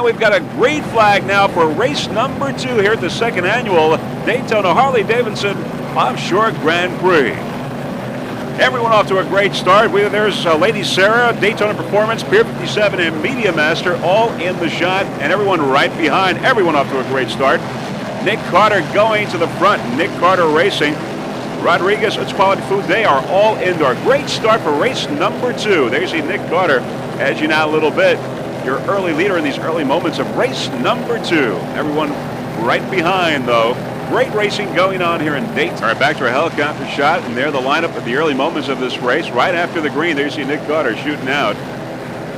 And we've got a green flag now for race number 2 here at the second annual Daytona Harley-Davidson Offshore Grand Prix. Everyone off to a great start. There's Lady Sarah, Daytona Performance, Pier 57, and Media Master all in the shot, and everyone right behind. Everyone off to a great start. Nick Carter going to the front. Nick Carter Racing. Rodriguez, It's Quality Food, they are all indoor. Great start for race number 2. There you see Nick Carter edging out a little bit. Your early leader in these early moments of race number 2. Everyone right behind, though. Great racing going on here in Dayton. All right, back to a helicopter shot, and there the lineup of the early moments of this race. Right after the green, there you see Nick Carter shooting out.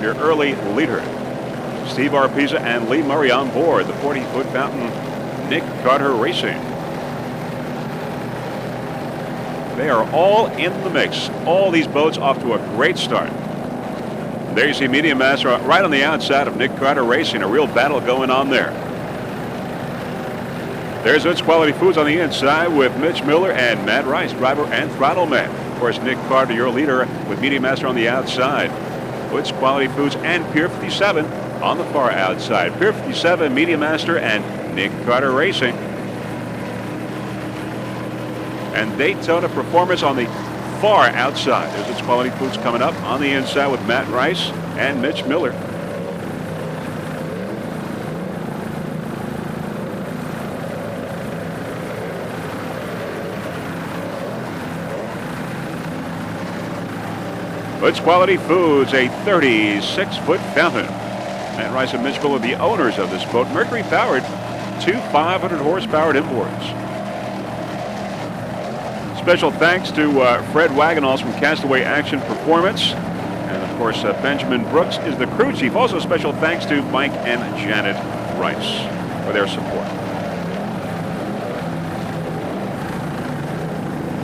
Your early leader. Steve Arpisa and Lee Murray on board the 40-foot fountain. Nick Carter Racing. They are all in the mix. All these boats off to a great start. There you see Media Master right on the outside of Nick Carter Racing. A real battle going on there. There's It's Quality Foods on the inside with Mitch Miller and Matt Rice, driver and throttle man. Of course, Nick Carter, your leader, with Media Master on the outside. It's Quality Foods and Pier 57 on the far outside. Pier 57, Media Master, and Nick Carter Racing. And Daytona Performance on the far outside. There's It's Quality Foods coming up on the inside with Matt Rice and Mitch Miller. It's Quality Foods, a 36-foot fountain. Matt Rice and Mitch Miller, the owners of this boat, Mercury-powered, 2 500-horsepower imports. Special thanks to Fred Wagenhals from Castaway Action Performance. And, of course, Benjamin Brooks is the crew chief. Also, special thanks to Mike and Janet Rice for their support.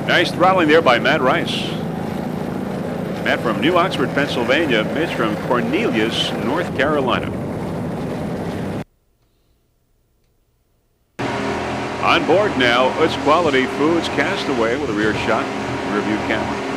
Nice throttling there by Matt Rice. Matt from New Oxford, Pennsylvania. Mitch from Cornelius, North Carolina. On board now, It's Quality Foods Castaway with a rear shot, rear view camera.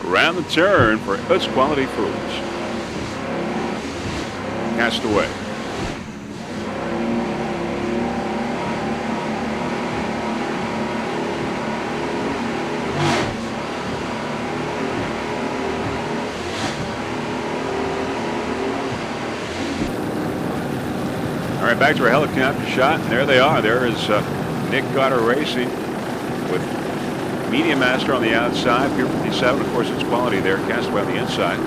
Around the turn for It's Quality Foods. Castaway. All right, back to our helicopter shot, and there they are. There is Nick Carter Racing with Media Master on the outside, Pier 57, of course, It's Quality there, Castaway on the inside.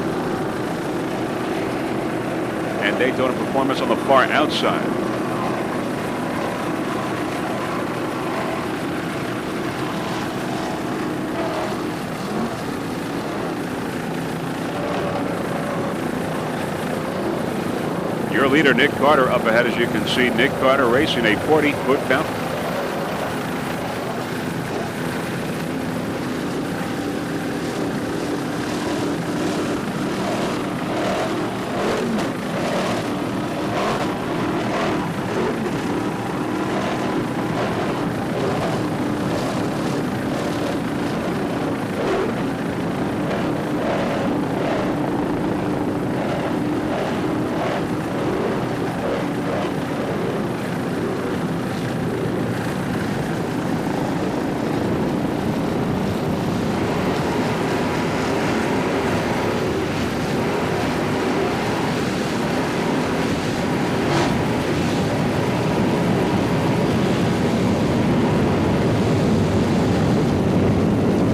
And Daytona Performance on the far outside. Your leader, Nick Carter, up ahead, as you can see. Nick Carter Racing, a 40-foot fountain.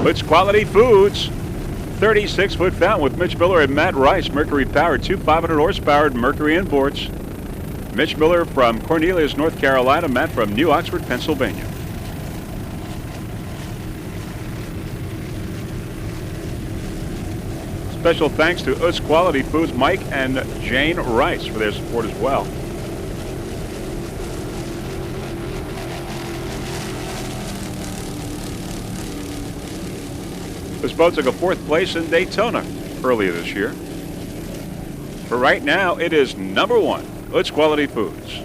It's Quality Foods 36-foot fountain with Mitch Miller and Matt Rice. Mercury powered, 2 500-horsepower Mercury imports. Mitch Miller from Cornelius, North Carolina. Matt from New Oxford, Pennsylvania. Special thanks to UTZ Quality Foods, Mike and Jane Rice, for their support as well. This boat took a 4th place in Daytona earlier this year. For right now, it is number 1, UTZ Quality Foods.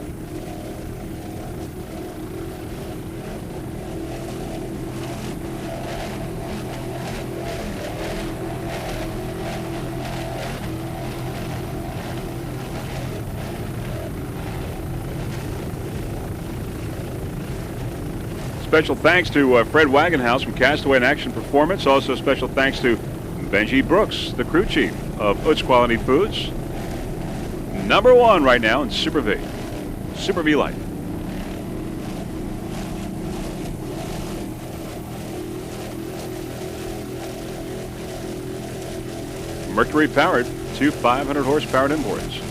Special thanks to Fred Wagenhouse from Castaway and Action Performance. Also special thanks to Benji Brooks, the crew chief of UTZ Quality Foods. Number 1 right now in Super V. Super V Light. Mercury powered, 2 500-horsepower imports.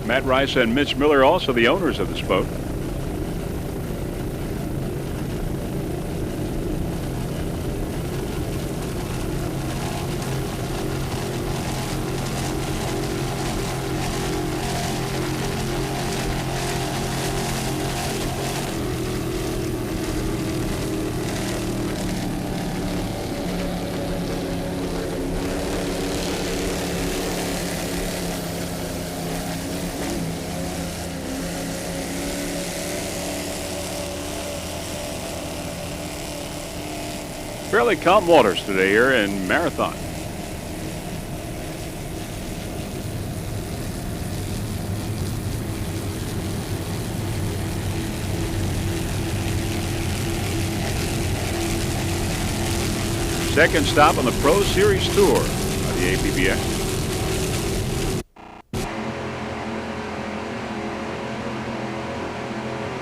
Matt Rice and Mitch Miller, also the owners of this boat. Fairly calm waters today here in Marathon. Second stop on the Pro Series Tour of the APBX.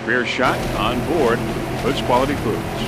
Rear shot on board UTZ Quality Foods.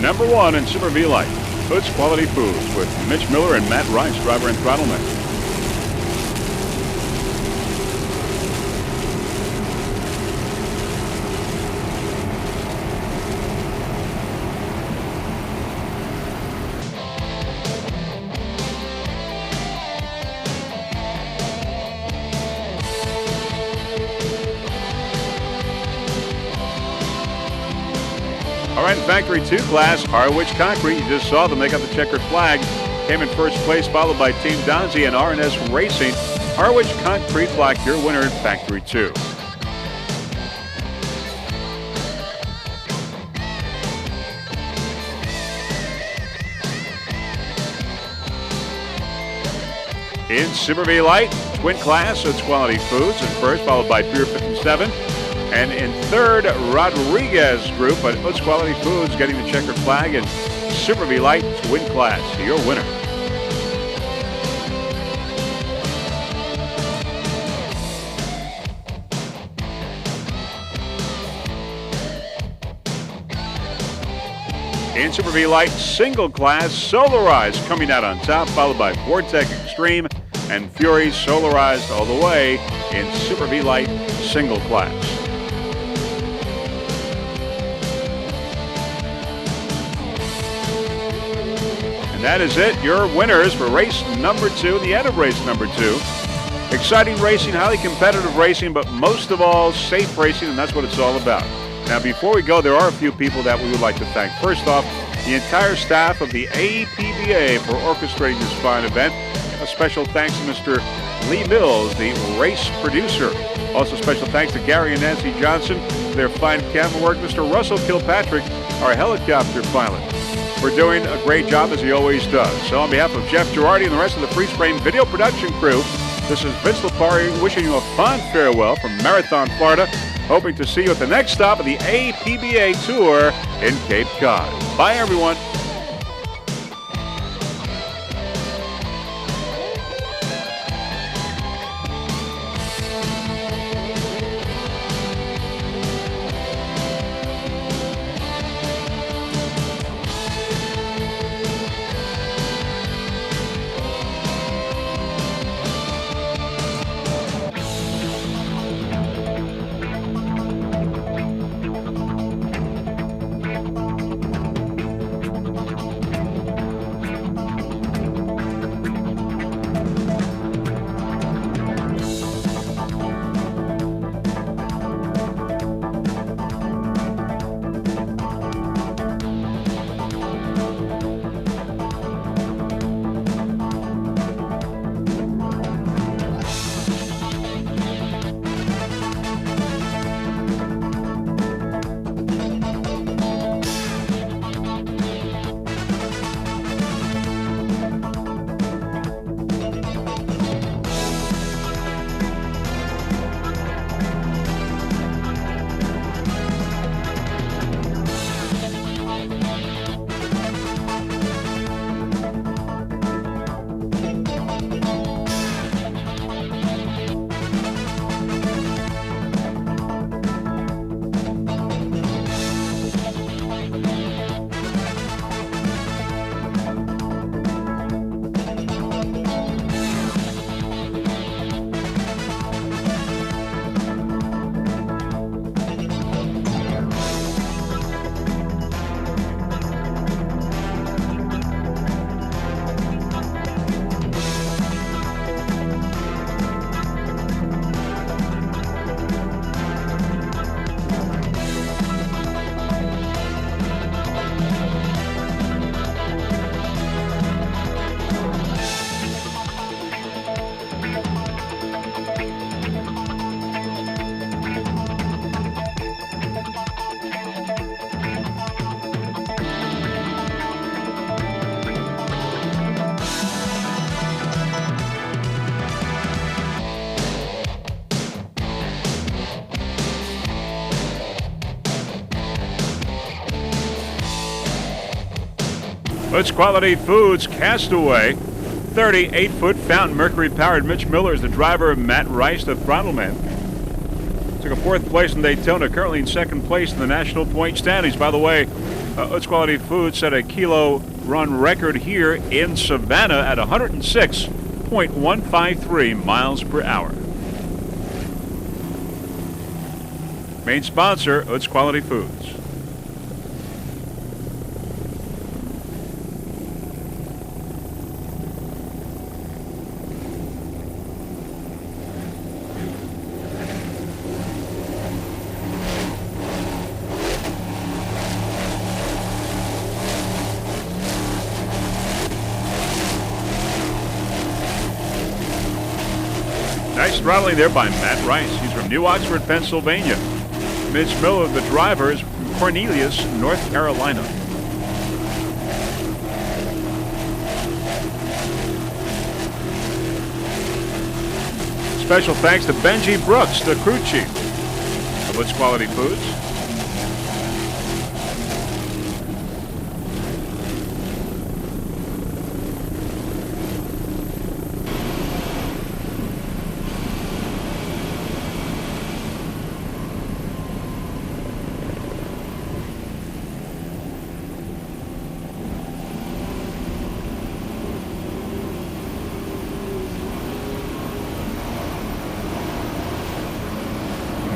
Number 1 in Super V Light, UTZ Quality Foods with Mitch Miller and Matt Rice, driver and throttleman. All right, Factory 2 class, Harwich Concrete. You just saw them. They got the checkered flag. Came in first place, followed by Team Donzi and RNS Racing. Harwich Concrete Black, your winner in Factory 2. In Super V Light, twin class, UTZ Quality Foods in first, followed by Pier 57. And in third, Rodriguez Group, but UTZ Quality Foods getting the checkered flag in Super V Light twin class. Your winner. In Super V Light single class, Solarized coming out on top, followed by Vortec Extreme and Fury Solarized all the way in Super V Light single class. And that is it. Your winners for race number 2, the end of race number 2. Exciting racing, highly competitive racing, but most of all, safe racing, and that's what it's all about. Now, before we go, there are a few people that we would like to thank. First off, the entire staff of the APBA for orchestrating this fine event. A special thanks to Mr. Lee Mills, the race producer. Also, special thanks to Gary and Nancy Johnson for their fine camera work. Mr. Russell Kilpatrick, our helicopter pilot, for doing a great job as he always does. So on behalf of Jeff Girardi and the rest of the Freeze Frame video production crew, this is Vince Lipari wishing you a fond farewell from Marathon, Florida. Hoping to see you at the next stop of the APBA Tour in Cape Cod. Bye, everyone. It's Quality Foods Castaway. 38-foot fountain Mercury-powered Mitch Miller is the driver. Matt Rice, the throttleman. Took a 4th place in Daytona, currently in 2nd place in the national point standings. By the way, It's Quality Foods set a kilo run record here in Savannah at 106.153 miles per hour. Main sponsor, It's Quality Foods. Nice throttling there by Matt Rice. He's from New Oxford, Pennsylvania. Mitch Miller, the driver, is from Cornelius, North Carolina. Special thanks to Benji Brooks, the crew chief of It's Quality Foods.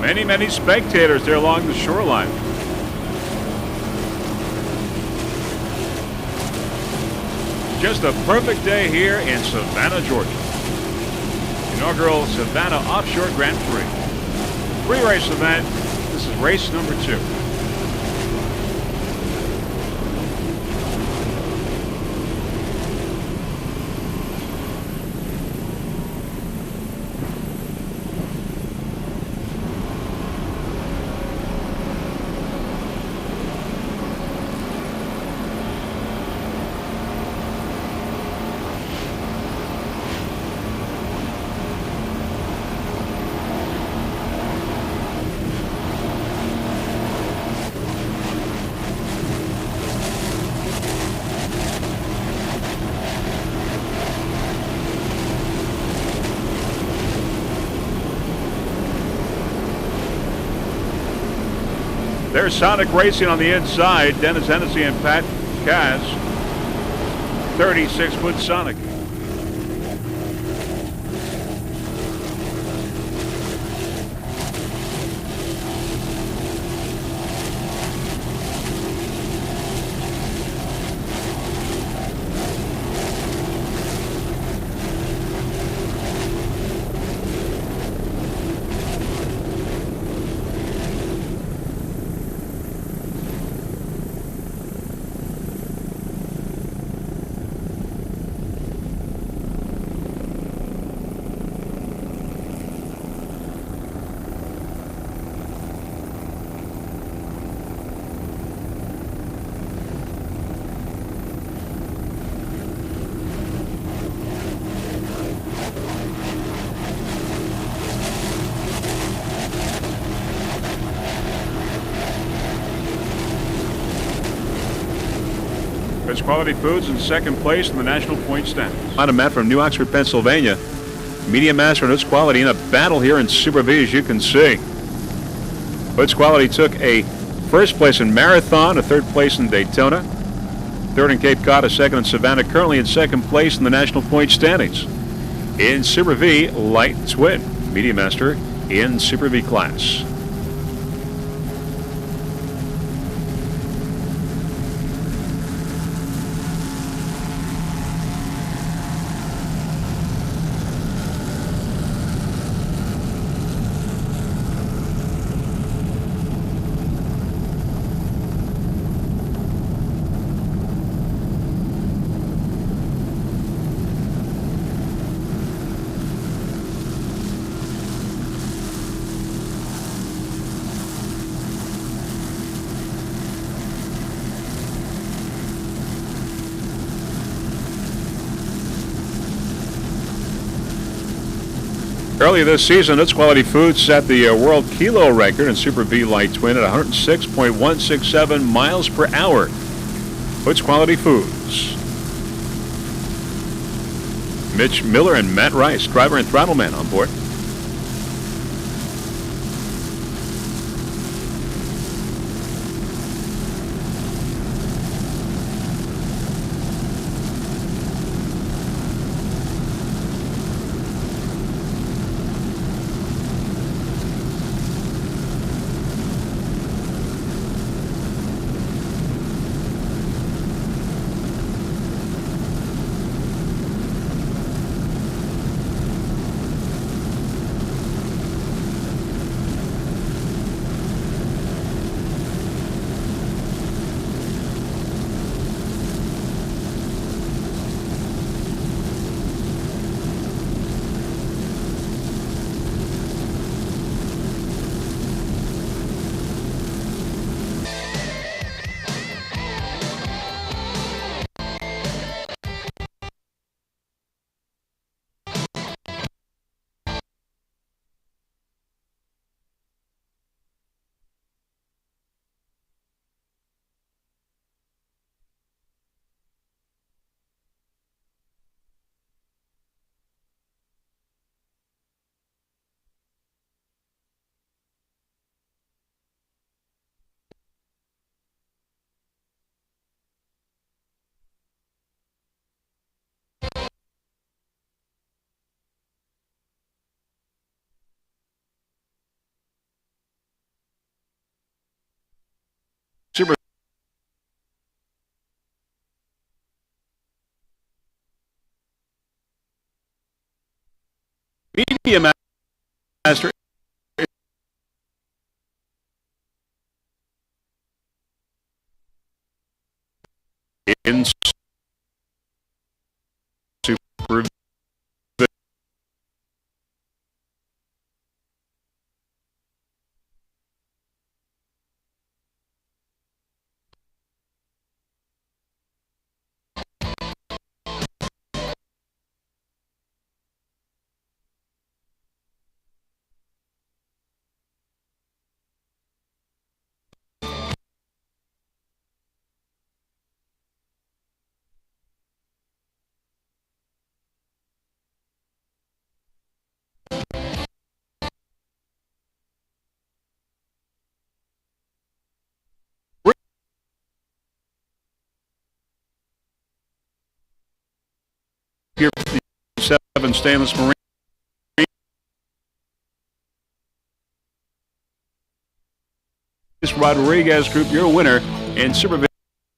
Many, many spectators there along the shoreline. Just a perfect day here in Savannah, Georgia. Inaugural Savannah Offshore Grand Prix. Three-race event. This is race number 2. There's Sonic Racing on the inside. Dennis Hennessy and Pat Kaz. 36-foot Sonic. Rich Quality Foods in second place in the national point standings. On a Matt from New Oxford, Pennsylvania. Medium Master and Hoods Quality in a battle here in Super V, as you can see. Hoods Quality took a first place in Marathon, a third place in Daytona, third in Cape Cod, a second in Savannah, currently in second place in the national point standings. In Super V, Light Twin, Medium Master in Super V class. Earlier this season, Hoods Quality Foods set the world kilo record in Super V Light Twin at 106.167 miles per hour. Hoods Quality Foods. Mitch Miller and Matt Rice, driver and throttleman, on board. Master in Super V. Pier 57 Stainless Marine. Rodriguez Group, your winner in Super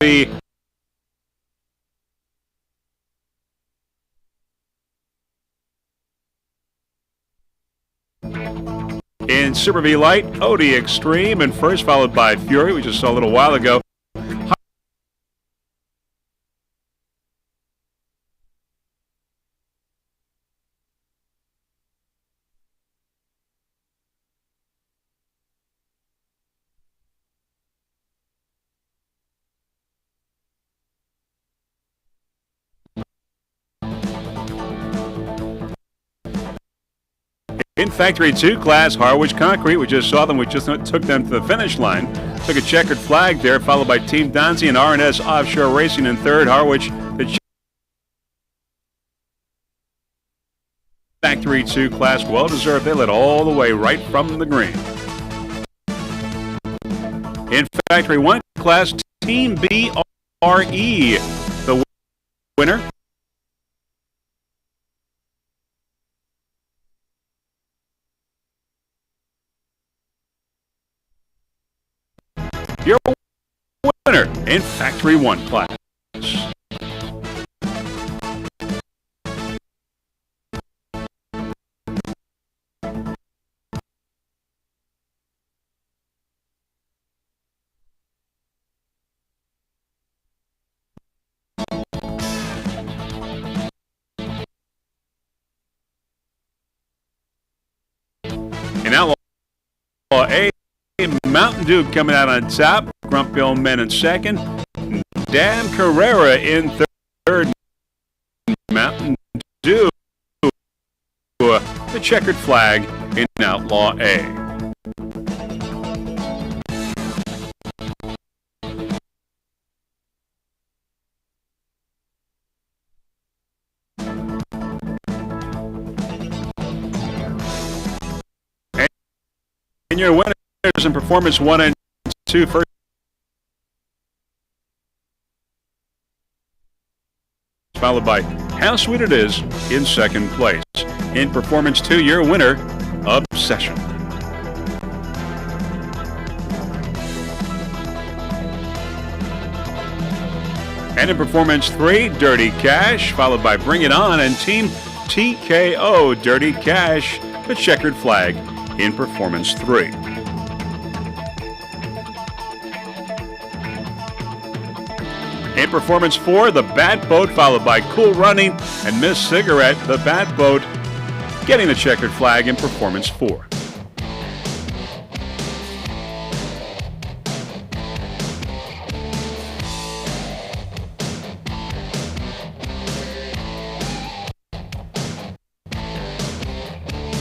V. In Super V Light, Odie Extreme in first, followed by Fury, we just saw a little while ago. In Factory 2 class, Harwich Concrete, we just saw them. We just took them to the finish line. Took a checkered flag there, followed by Team Donzi and R&S Offshore Racing in third. Harwich, the Factory 2 class, well-deserved. They led all the way right from the green. In Factory 1 class, Team BRE, the winner. Your winner in Factory 1 class. And Outlaw A, Mountain Dew coming out on top. Grump Bill Men in second. Dan Carrera in third. Mountain Dew, the checkered flag in Outlaw A. And your winners in Performance 1 and 2 first. Followed by How Sweet It Is in second place. In Performance 2, your winner, Obsession. And in Performance 3, Dirty Cash, followed by Bring It On and Team TKO, Dirty Cash, the checkered flag in Performance 3. In Performance 4, the Bad Boat, followed by Cool Running and Miss Cigarette, the Bad Boat, getting the checkered flag in Performance 4.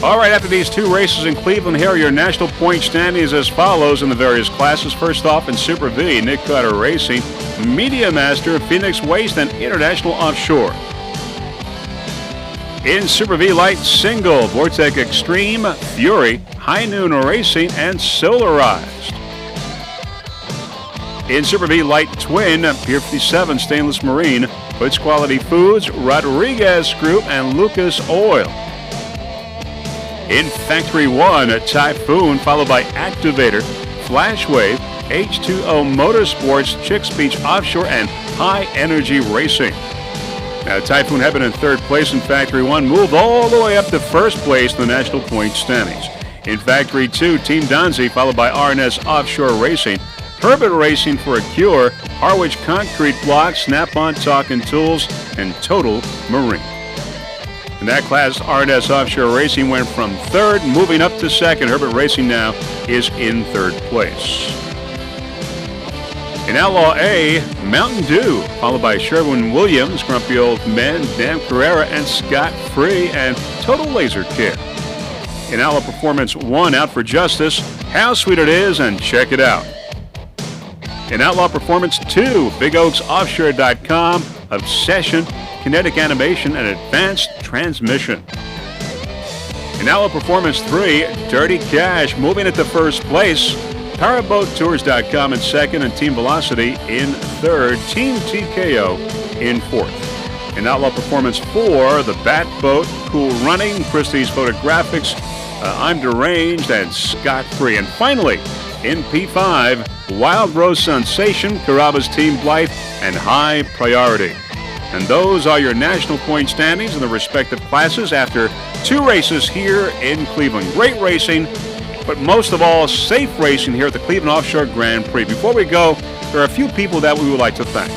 All right, after these two races in Cleveland, here are your national point standings as follows in the various classes. First off, in Super V, Nick Cutter Racing, Media Master, Phoenix Waste, and International Offshore. In Super V Light Single, Vortec Extreme, Fury, High Noon Racing, and Solarized. In Super V Light Twin, Pier 57 Stainless Marine, Hoods Quality Foods, Rodriguez Group, and Lucas Oil. In Factory 1, Typhoon, followed by Activator, Flashwave, H2O Motorsports, Chicks Beach Offshore, and High Energy Racing. Now, Typhoon Heaven in third place in Factory 1 moved all the way up to first place in the national point standings. In Factory 2, Team Donzi, followed by R&S Offshore Racing, Herbert Racing for a Cure, Harwich Concrete Block, Snap-on Talking Tools, and Total Marine. In that class, R&S Offshore Racing went from third, moving up to second. Herbert Racing now is in third place. In Outlaw A, Mountain Dew, followed by Sherwin-Williams, Grumpy Old Men, Dan Carrera, and Scott Free, and Total Laser Kit. In Outlaw Performance 1, Out for Justice, How Sweet It Is, and Check It Out. In Outlaw Performance 2, BigOaksOffshore.com, Obsession, Kinetic Animation, and Advanced Transmission. In Outlaw Performance 3, Dirty Cash, moving into first place, PowerboatTours.com in second, and Team Velocity in third, Team TKO in fourth. In Outlaw Performance 4, the Bat Boat, Cool Running, Christie's Photographics, I'm Deranged, and Scott Free. And finally, in P5, Wild Rose Sensation, Caraba's Team Blythe, and High Priority. And those are your national point standings in the respective classes after 2 races here in Cleveland. Great racing, but most of all, safe racing here at the Cleveland Offshore Grand Prix. Before we go, there are a few people that we would like to thank.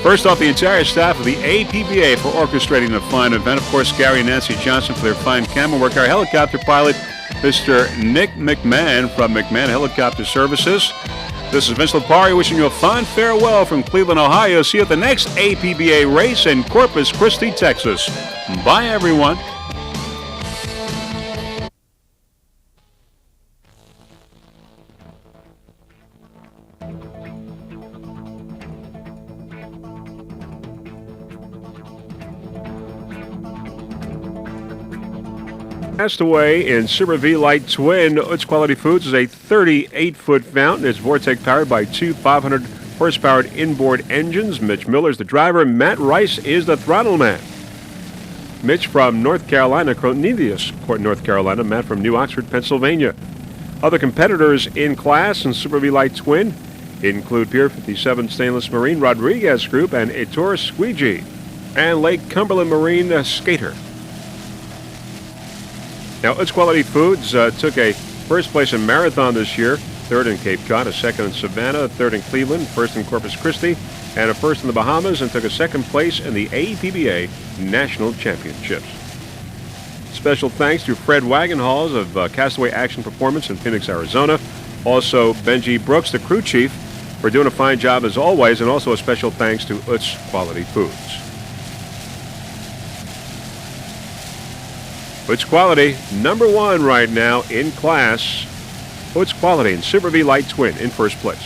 First off, the entire staff of the APBA for orchestrating the fine event. Of course, Gary and Nancy Johnson for their fine camera work. Our helicopter pilot, Mr. Nick McMahon from McMahon Helicopter Services. This is Vince Lipari wishing you a fond farewell from Cleveland, Ohio. See you at the next APBA race in Corpus Christi, Texas. Bye, everyone. Passed away in Super V Light Twin. Utz Quality Foods is a 38-foot fountain. It's Vortec powered by 2 500 horsepower inboard engines. Mitch Miller's the driver. Matt Rice is the throttle man. Mitch from North Carolina, Cornelius, North Carolina. Matt from New Oxford, Pennsylvania. Other competitors in class in Super V Light Twin include Pier 57 Stainless Marine, Rodriguez Group, and Ettore Squeegee, and Lake Cumberland Marine Skater. Now, Utz Quality Foods took a first place in Marathon this year, third in Cape Cod, a second in Savannah, a third in Cleveland, first in Corpus Christi, and a first in the Bahamas, and took a second place in the APBA National Championships. Special thanks to Fred Wagenhals of Castaway Action Performance in Phoenix, Arizona. Also, Benji Brooks, the crew chief, for doing a fine job as always, and also a special thanks to Utz Quality Foods. Utz Quality, #1 right now in class. Utz Quality and Super V Light Twin in first place.